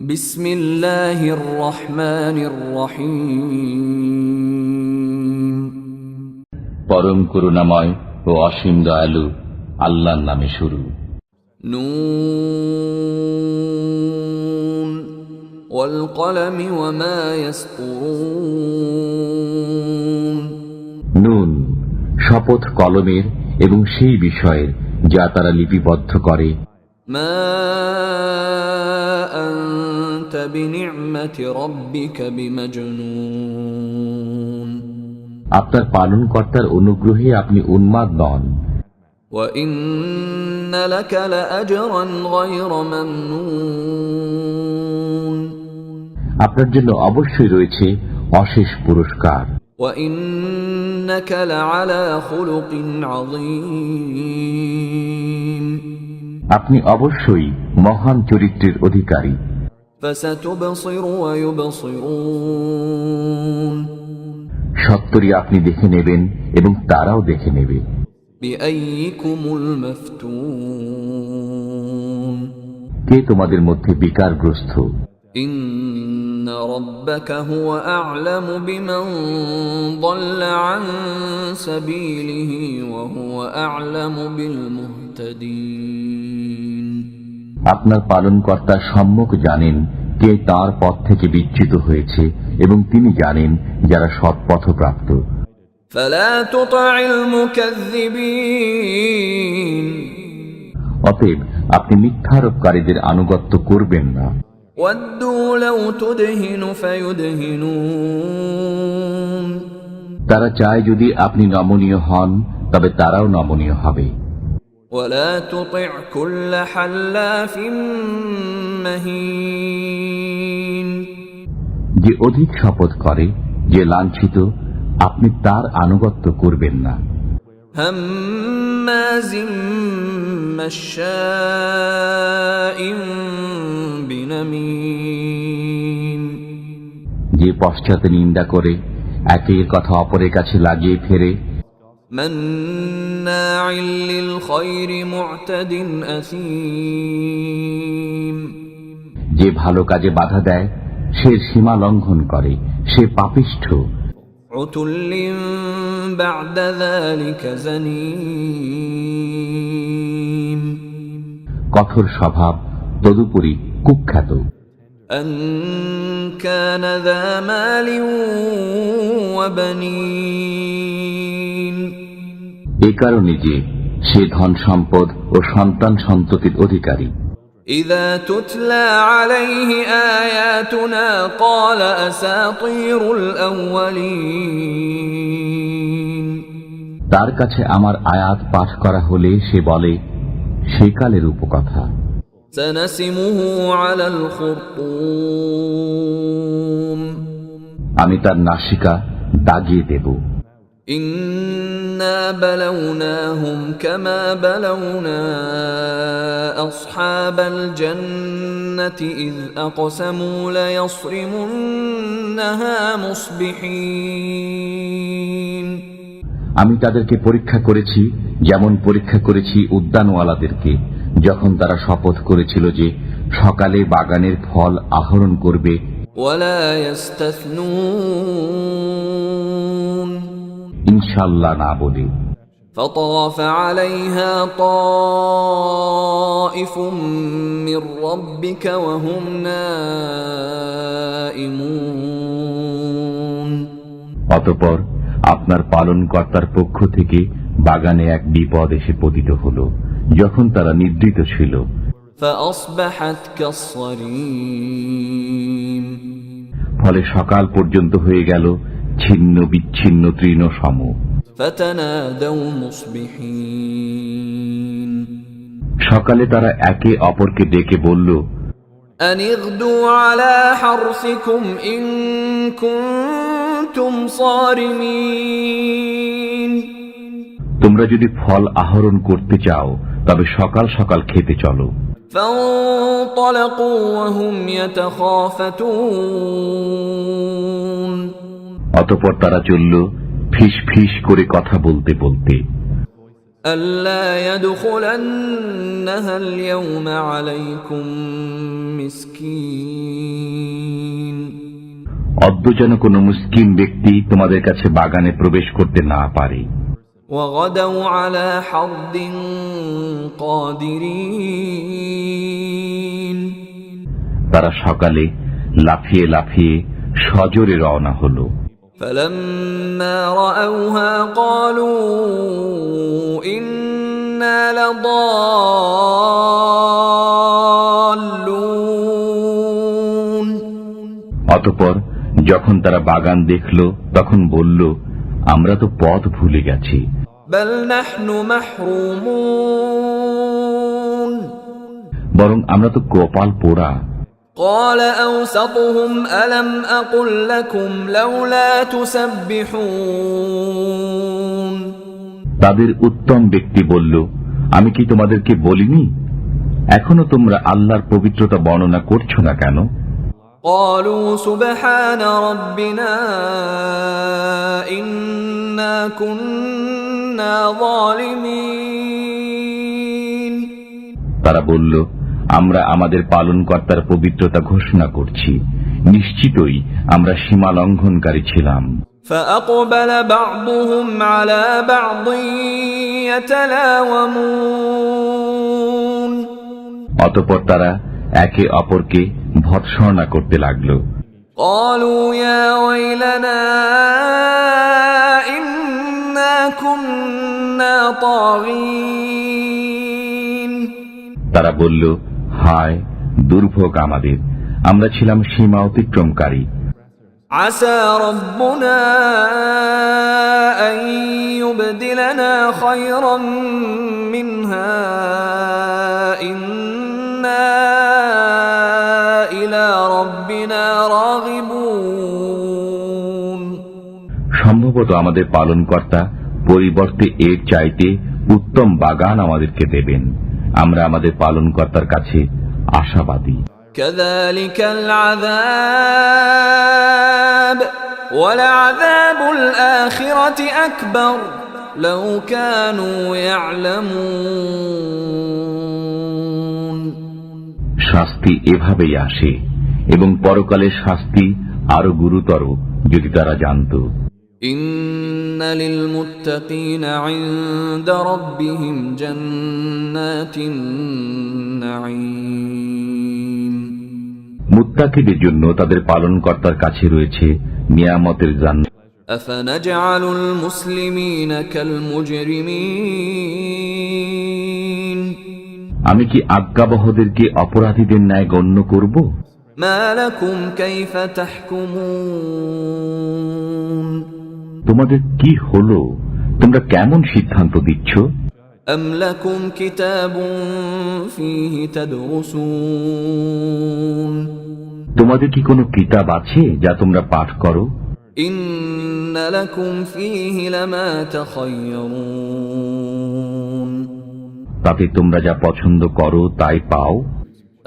বিসমিল্লাহির রহমানির রহিম। পরম করুণাময় ও অসীম দয়ালু আল্লাহর নামে শুরু। নুন ওয়াল কলমি ওয়া মা ইয়াসতুরুন। নুন, শপথ কলমের এবং সেই বিষয়ের যা তারা লিপিবদ্ধ করে। মা আনতা বিনি'মাতি রাব্বিকা বিমাজনুন। আপনার পালনকর্তার অনুগ্রহে আপনি উন্মাদ নন। ওয়া ইন্না লাকা লাআজরান গায়রা মামনুন। আপনার জন্য অবশ্যই রয়েছে অশেষ পুরস্কার। ওয়া ইন্নাকা লাআলা খুলুকিন আযীম। আপনি অবশ্যই মহান চরিত্রের অধিকারী। ফাসাতুবসিরু ওয়া ইউবসিরুন। সত্তরই আপনি দেখে নেবেন এবং তারাও দেখে নেবে। বিআইয়িকুমুল মাফতুন। কে তোমাদের মধ্যে বিকারগ্রস্ত? ইন্না রাব্বাকা হুয়া আ'লামু বিমান যাল্লা আন সাবিলিহি ওয়া হুয়া আ'লামু বিল মুহতাদিন। আপনার পালনকর্তা সম্যক জানেন কে তার পথ থেকে বিচ্যুত হয়েছে এবং তিনি জানেন যারা সৎপথপ্রাপ্ত। ফালা তুতি'ল মুকাযযিবিন। অতএব আপনি মিথ্যারোপকারীদের আনুগত্য করবেন না। ওয়াদ্দু লাউ তুদহিনু ফায়ুদহিনুন। তারা চায় যদি আপনি নমনীয় হন তবে তারাও নমনীয় হবে। ওয়ালা তুতি' কুল্লা হাল্লাফিন মাহিন। যে অধিক শপথ করে, যে লাঞ্ছিত, আপনি তার আনুগত্য করবেন না। হাম্মাজিম মাশশাইন বিনামিম। যে পশ্চাতে নিন্দা করে, একের কথা অপরের কাছে লাগিয়ে ফেরে। মান্নাইল লিল খায়রি মু'তাদিন আসীম। যে ভালো কাজে বাধা দেয়, সে সীমা লঙ্ঘন করে, সে পাপিষ্ঠ। উতুল্লিন বা'দা যালিকা জানিম। কঠোর স্বভাব, তদুপরি কুখ্যাত। আন কানা যা মালিন ওয়া বানিন। এ কারণে যে সে ধন সম্পদ ও সন্তান সন্ততির অধিকারী। ইযা তুতলা আলাইহি আয়াতুনা ক্বালা আসাতীরুল আউয়ালিন। তার কাছে আমার আয়াত পাঠ করা হলে সে বলে, সেকালের উপকথা। সানাসিমুহু আলাল খুরতুম। আমি তার নাসিকা দাগিয়ে দেব। ইন্না বালাওনাহুম কামা বালাওনা আসহাবাল জান্নাতি ইয আকসামু লায়াসরিমুন্নাহা মুসবিহিন। আমি তাদেরকে পরীক্ষা করেছি যেমন পরীক্ষা করেছি উদ্যানওয়ালাদেরকে, যখন তারা শপথ করেছিল যে সকালে বাগানের ফল আহরণ করবে। ওয়ালা ইস্তাসনুন। ইনশাআল্লাহ না বলে। فطاف عليها طائف من ربك وهم نائمون। অতঃপর আপনার পালনকর্তার পক্ষ থেকে বাগানে এক বিপদ এসে পতিত হল যখন তারা নিদ্রিত ছিল। فأصبحت كالصريم। ফলে সকাল পর্যন্ত হয়ে গেল ছিন্ন বিচ্ছিন্ন তৃণ সম। فتنادوا مصبحين। সকালে তারা একে অপরকে ডেকে বলল, أن اغدوا على حرثكم إن كنتم صارمين। তোমরা যদি ফল আহরণ করতে চাও তবে সকাল সকাল খেতে চলো। فانطلقوا وهم يتخافتون। অতঃপর তারা চলল ফিস ফিস করে কথা বলতে বলতে। ألا يدخلنها اليوم عليكم مسكين অদ্য যেন কোনো মুসকিন ব্যক্তি তোমাদের কাছে বাগানে প্রবেশ করতে না পারে। وغدوا على حرد قادرين তারা সকালে লাফিয়ে লাফিয়ে সজোরে রওনা হলো। فلما رأوها قالوا إنا لضالون অতঃপর যখন তারা বাগান দেখল তখন বলল, আমরা তো পথ ভুলে গেছি। بل نحن محرومون বরং আমরা তো কপাল পোড়া। قال أوسطهم ألم أقل لكم لولا تسبحون তাদের উত্তম ব্যক্তি বলল, আমি কি তোমাদেরকে বলিনি, এখনো তোমরা আল্লাহর পবিত্রতা বর্ণনা করছো না কেন? قالوا سبحان ربنا إنا كنا ظالمين তারা বলল, আমরা আমাদের পালনকর্তার পবিত্রতা ঘোষণা করছি, নিশ্চিতই আমরা সীমা লঙ্ঘনকারী ছিলাম। فأقبل بعضهم على بعض يتلاومون অতঃপর তারা একে অপরকে ভৎসনা করতে লাগল। قالوا يا ويلنا إنا كنا طاغين তারা বলল, হায় দুর্ভোগ আমাদের, আমরা ছিলাম সীমা অতিক্রমকারী। عسى ربنا أن يبدلنا خيرا منها إنا إلى ربنا راغبون সম্ভবত আমাদের পালনকর্তা পরিবর্তে এর চাইতে উত্তম বাগান আমাদেরকে দেবেন, আমরা আমাদের পালনকর্তার কাছে আশাবাদী। كذلك العذاب ولعذاب الآخرة أكبر لو كانوا يعلمون শাস্তি এভাবেই আসে এবং পরকালের শাস্তি আরো গুরুতর যদি তারা জানত। إن للمتقين عند ربهم جنات النعيم মুত্তাকিদের জন্য তাদের পালনকর্তার কাছে রয়েছে নিয়ামতের জান্নাত। أفنجعل المسلمين كالمجرمين আমি কি আজ্ঞাবহদেরকে অপরাধীদের ন্যায় গণ্য করব? ما لكم كيف تحكمون তোমাদের কি হলো, তোমরা কেমন সিদ্ধান্ত দিচ্ছ? أم لكم كتاب فيه تدرسون তোমাদের কি কোনো কিতাব আছে যা তোমরা পাঠ করো? إن لكم فيه لما تخيرون তাতে তোমরা যা পছন্দ করো তাই পাও।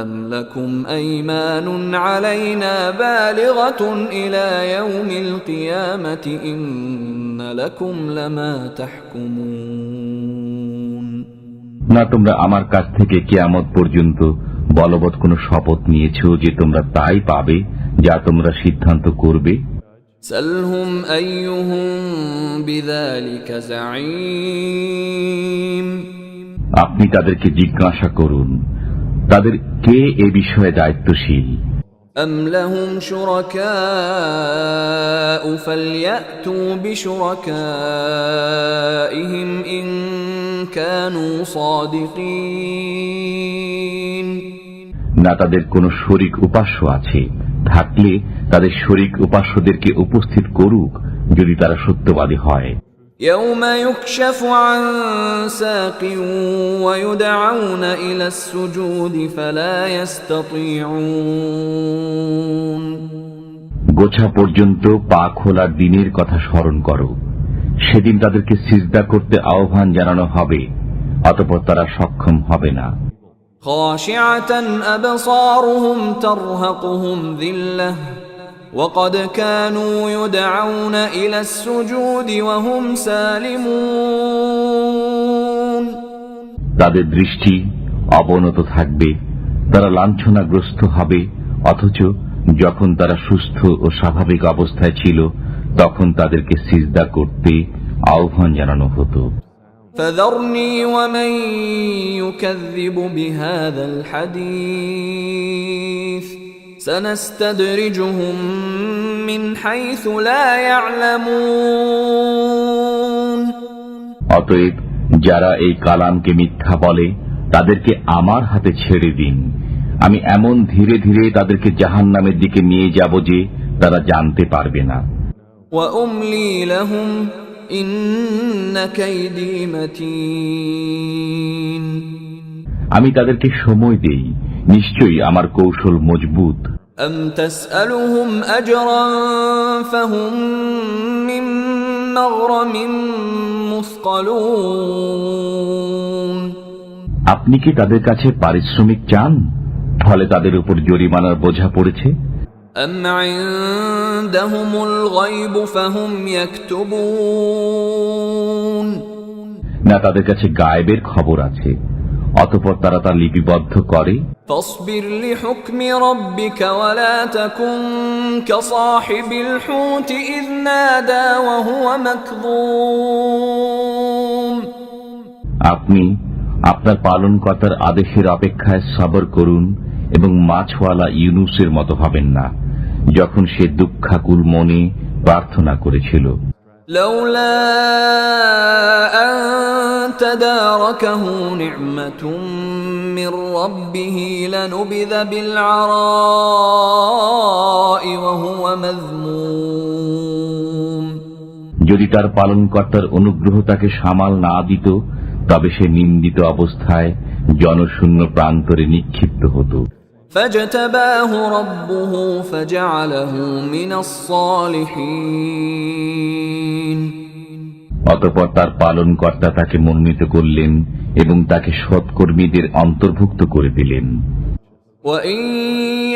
أم لكم أيمان علينا بالغة إلى يوم القيامة إن لكم لما تحكمون না তোমরা আমার কাছ থেকে কিয়ামত পর্যন্ত বলবৎ কোনো শপথ নিয়েছো যে তোমরা তাই পাবে যা তোমরা সিদ্ধান্ত করবে? سلهم أيهم بذلك زعيم আপনি তাদেরকে জিজ্ঞাসা করুন, তাদের কে এ বিষয়ে দায়িত্বশীল? أم لهم شركاء فليأتوا بشركائهم إن كانوا صادقين না তাদের কোনো শরীক উপাস্য আছে, থাকলে তাদের শরীক উপাস্যদেরকে উপস্থিত করুক যদি তারা সত্যবাদী হয়। يوم يكشف عن ساق ويدعون إلى السجود فلا يستطيعون গোছা পর্যন্ত পা খোলার দিনের কথা স্মরণ করো, সেদিন তাদেরকে সিজদা করতে আহ্বান জানানো হবে, অতঃপর তারা সক্ষম হবে না। خاشعة أبصارهم ترهقهم ذلة وقد كانوا يدعون إلى السجود وهم سالمون তাদের দৃষ্টি অবনত থাকবে, তারা লাঞ্ছনাগ্রস্ত হবে, অথচ যখন তারা সুস্থ ও স্বাভাবিক অবস্থায় ছিল তখন তাদেরকে সিজদা করতে আহ্বান জানানো হতো। فذرني ومن يكذب بهذا الحديث سنستدرجهم من حيث لا يعلمون। অতএব যারা এই কালামকে মিথ্যা বলে তাদেরকে আমার হাতে ছেড়ে দিন, আমি এমন ধীরে ধীরে তাদেরকে জাহান্নামের দিকে নিয়ে যাব যে তারা জানতে পারবে না। وأملي لهم إن كيدي متين। আমি তাদেরকে সময় দেই, নিশ্চয়ই আমার কৌশল মজবুত। أم تسألهم أجرا فهم من مغرم مثقلون। আপনি কি তাদের কাছে পারিশ্রমিক চান, ফলে তাদের উপর জরিমানার বোঝা পড়েছে? أم عندهم الغيب فهم يكتبون। না তাদের কাছে গায়েবের খবর আছে, অতঃপর তারা তা লিপিবদ্ধ করে। فاصبر لحكم ربك ولا تكن كصاحب الحوت إذ نادى وهو مكظوم। আপনি আপনার পালনকর্তার আদেশের অপেক্ষায় সবর করুন এবং মাছওয়ালা ইউনুসের মতো হবেন না যখন সে দুঃখাকুল মনে প্রার্থনা করেছিল। لولا أن تداركه نعمة من ربه لنبذ بالعراء وهو مذموم। যদি তার পালনকর্তার অনুগ্রহ তাকে সামাল না দিত তবে সে নিন্দিত অবস্থায় জনশূন্য প্রান্তরে নিক্ষিপ্ত হতো। فاجتباه ربه فجعله من الصالحين। অতঃপর তার পালনকর্তা তাকে মনোনীত করলেন এবং তাকে সৎকর্মীদের অন্তর্ভুক্ত করে দিলেন। وإن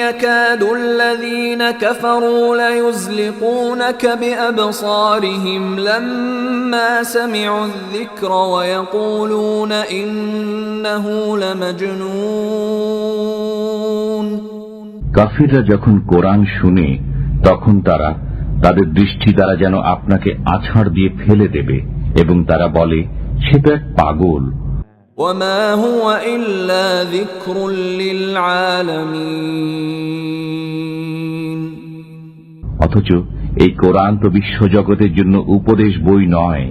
يكاد الذين كفروا ليزلقونك بأبصارهم لما سمعوا الذكر ويقولون إنه لمجنون। কাফিররা যখন কোরআন শুনে তখন তারা তাদের দৃষ্টি দ্বারা যেন আপনাকে আছাড় দিয়ে ফেলে দেবে এবং তারা বলে সে তো এক পাগল। وما هو إلا ذكر للعالمين। অথচ এই কোরআন তো বিশ্বজগতের জন্য উপদেশ বই নয়।